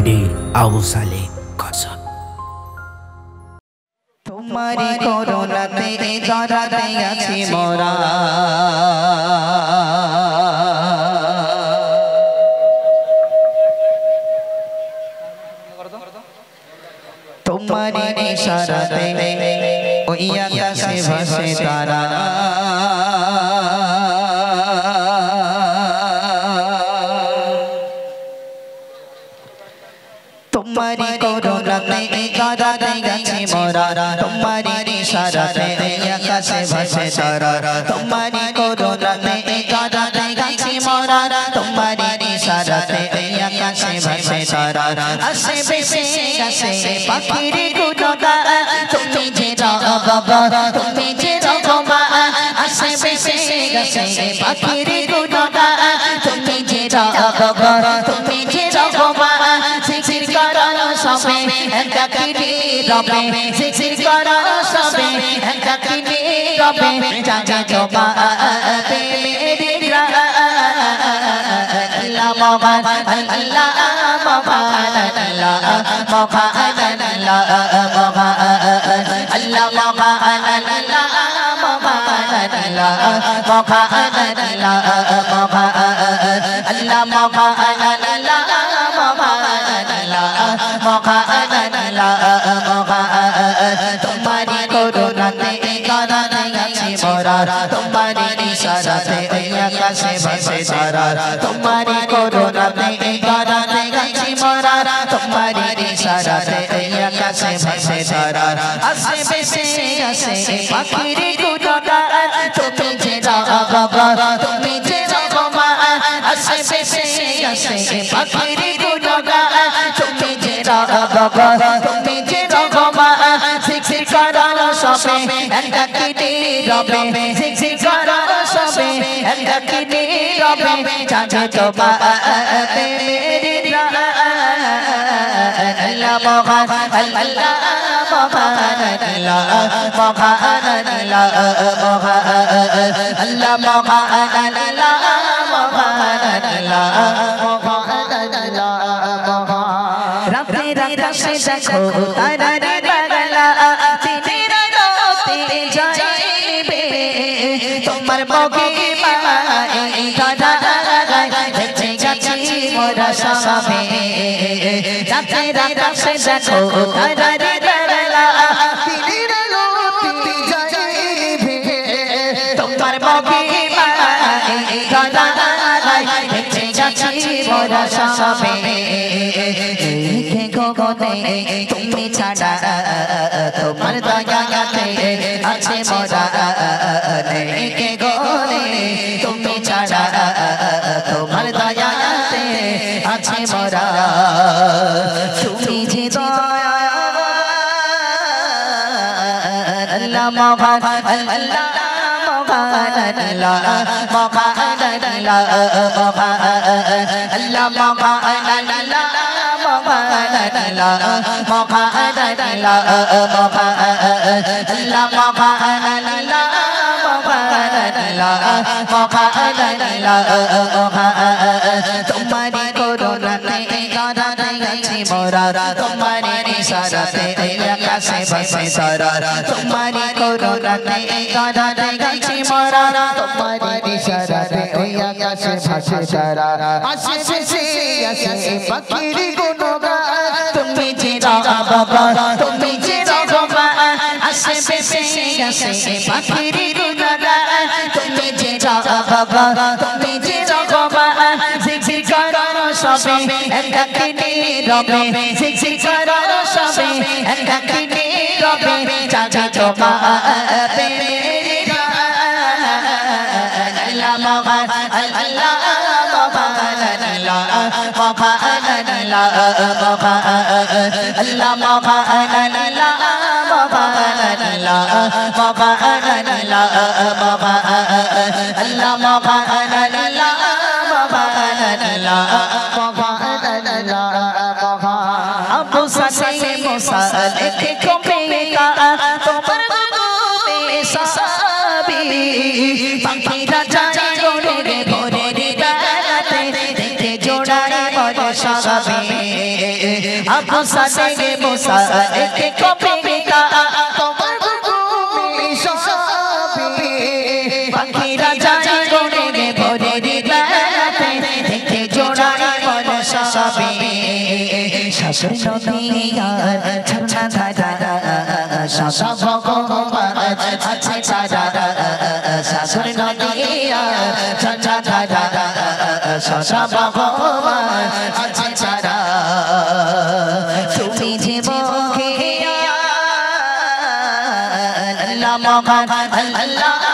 MD Abu সালে কসম তোমারি করুণাতে জড়াতে আছি মোরা তোমারি ইশারাতে ওই আকাশে ভাসে তারা तुम्हारी कोरोनाते जड़ाते गछि मोरा तुम्हारी इशाराते आकाशे भासे तारा तुम्हारी कोरोनाते जड़ाते गछि मोरा तुम्हारी इशाराते आकाशे भासे तारा आसे बेसे आसे पाखिरी गुनगा तुमी जे बाबा तुमी जे रघुमा आसे बेसे आसे पाखिरी गुनगा तुमी जे बाबा तुमी जे रघुमा सिर करानो सबे एकाकिनी रबे सिर करानो सबे एकाकिनी रबे जाजा जोबा मेरी अल्लाह मोहन अल्लाह मोहन अल्लाह मोहन अल्लाह मोहन अल्लाह मोहन अल्लाह मोहन अल्लाह मोहन अल्लाह मोहन अल्लाह मोहन अल्लाह तुम्हारी कोरोनाते जड़ाते गछि मोरा तुम्हारी इशाराते आकाशे भासे तारा तुम्हारी कोरोनाते जड़ाते गछि मोरा तुम्हारी इशाराते आकाशे भासे तारा आसे बेसे आसे पाखिरी गुनगा तुमी जे बाबा तुमी जे रघुमा आसे बेसे आसे पाखिरी गुनगा तुमी जे बाबा तुमी जे रघुमा सिर करानो सबे एकाकिनी रबे सिर करानो सबे एकाकिनी रबे जाजा जोबा मेरी अल्लाह मोहन अल्लाह मोहन अल्लाह मोहन अल्लाह मोहन अल्लाह मोहन अल्लाह मोहन अल्लाह मोहन अल्लाह राते आकाशे देखो तारारे बगला दिनेर राते जाइबे তোমার মহিমা এই গানা দেখতে যাচ্ছি মোরা সবে রাতে আকাশে দেখো তারারে বগলা দিনের রাতে যাইবে তোমার মহিমা এই গানা দেখতে যাচ্ছি মোরা সবে গোগনে তুমি ছাড়া তোমার দয়াতে আছে মোরা নেকে গোনে তুমি ছাড়া তোমার দয়াতে আছে মোরা তুমি যে দয়া আল্লাহ মোহন আল্লাহ মোহন আল্লাহ মোহন আল্লাহ মোহন আল্লাহ মোহন আল্লাহ মোহন আল্লাহ মোহন আল্লাহ মোহন আল্লাহ মোহন আল্লাহ মোহন আল্লাহ মোহন আল্লাহ মোহন তোমারি করুণাতে জড়াতে গछि মোরা তোমারি ইশারাতে আকাশে ভাসে তারা তোমারি করুণাতে জড়াতে গछि মোরা তোমারি ইশারাতে আকাশে ভাসে তারা আসে বেশি আসে পাখিরি গুনগা তুমি যে বাবা তুমি যে রঘুমা আসে বেশি আসে পাখিরি গুনগা তুমি যে বাবা তুমি যে রঘুমা সির करानो सबे एकाकिनी रबे सिर करानो सबे एकाकिनी रबे जाजा जोबा मेरी अल्लाह मोहन अल्लाह मोहन अल्लाह मोहन अल्लाह मोहन अल्लाह मोहन अल्लाह मोहन अल्लाह मोहन अल्लाह मोहन अल्लाह मोहन अल्लाह अबू साले मूसा लेके कमेगा तुम्हार गुमे साबी पंखीरा जाए गोरे भोरे रे राते देखते जोड़ाए बड़े Sabi Abu Sale Musa Eke Kopeka Tomar Gumi Shabi Pakhira Jai Gone Bore Dilate Dekhe Jodai Mon Shabi Shasur Nodiyar Chacha Dada Shasha Bhagavan Acha Dada Shasur Nodiyar Chacha Dada Shasha Bhagavan Acha Dada Tumi Jibokhe Allah Mohan Allah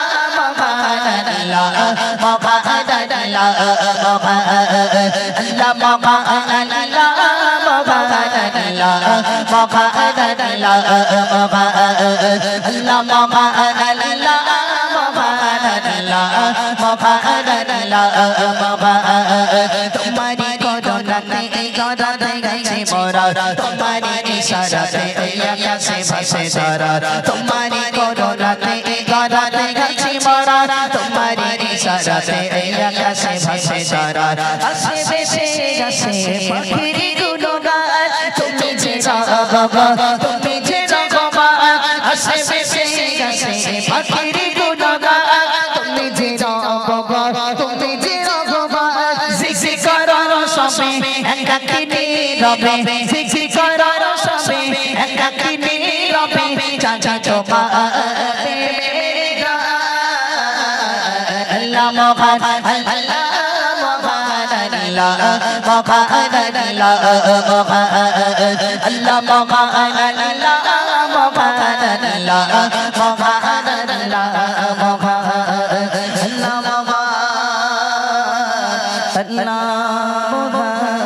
तुम्हारी तुम्हारी इशारा से कैसे बसे सारा तुम्हारी corona ते गाते गछि मोरा तुम्हारी इशारा से कैसे बसे सारा हसे बेसे जसे पखरी गुनगा तुम्हें जे बाबा तुम्हें जे बाबा हसे बेसे जसे पखरी गुनगा तुम्हें जे बाबा तुम्हें जे बाबा जिक्र करो सबे एकाकिनी रबे जिक्र करो सबे एकाकिनी रबे चाचा चोपा मेरा अल्लाह मोहन अल्लाह मोहन अल्लाह मोहन अल्लाह मोहन अल्लाह मोहन अल्लाह मोहन अल्लाह मोहन अल्लाह मोहन अल्लाह मोहन अल्लाह मोहन